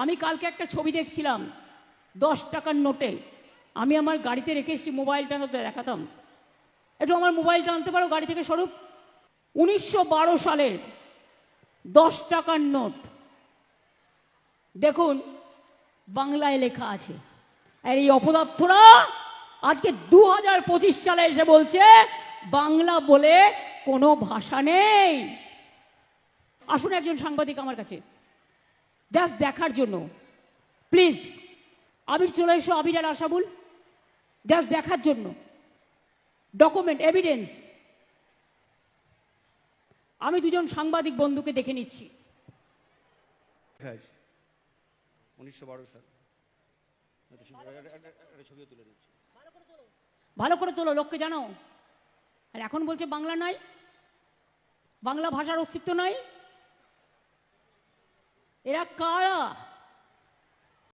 আমি কালকে একটা ছবি দেখছিলাম 10 টাকার নোটে, আমি আমার গাড়িতে রেখে এসেছি, মোবাইলটা তো দেখাতাম, একটু আমার মোবাইলটা আনতে পারো গাড়ি থেকে স্বরূপ। 1912 সালের 10 টাকার নোট দেখুন, বাংলায় লেখা আছে। আর এই অপদার্থরা আজকে 2025 সালে এসে বলছে বাংলা বলে কোনো ভাষা নেই। আসুন একজন সাংবাদিক আমার কাছে জাস্ট দেখার জন্য, প্লিজ। আবির চলে এসো, আবির আর আশাবুল, জাস্ট দেখার জন্য ডকুমেন্ট এভিডেন্স। আমি দুজন সাংবাদিক বন্ধুকে দেখে নিচ্ছি। 1912 সাল ছবিও তুলে নিচ্ছি। ভালো করে তোলো, লোককে জানাও। আর এখন বলছে বাংলা নাই, বাংলা ভাষার অস্তিত্ব নাই। এরা কারা?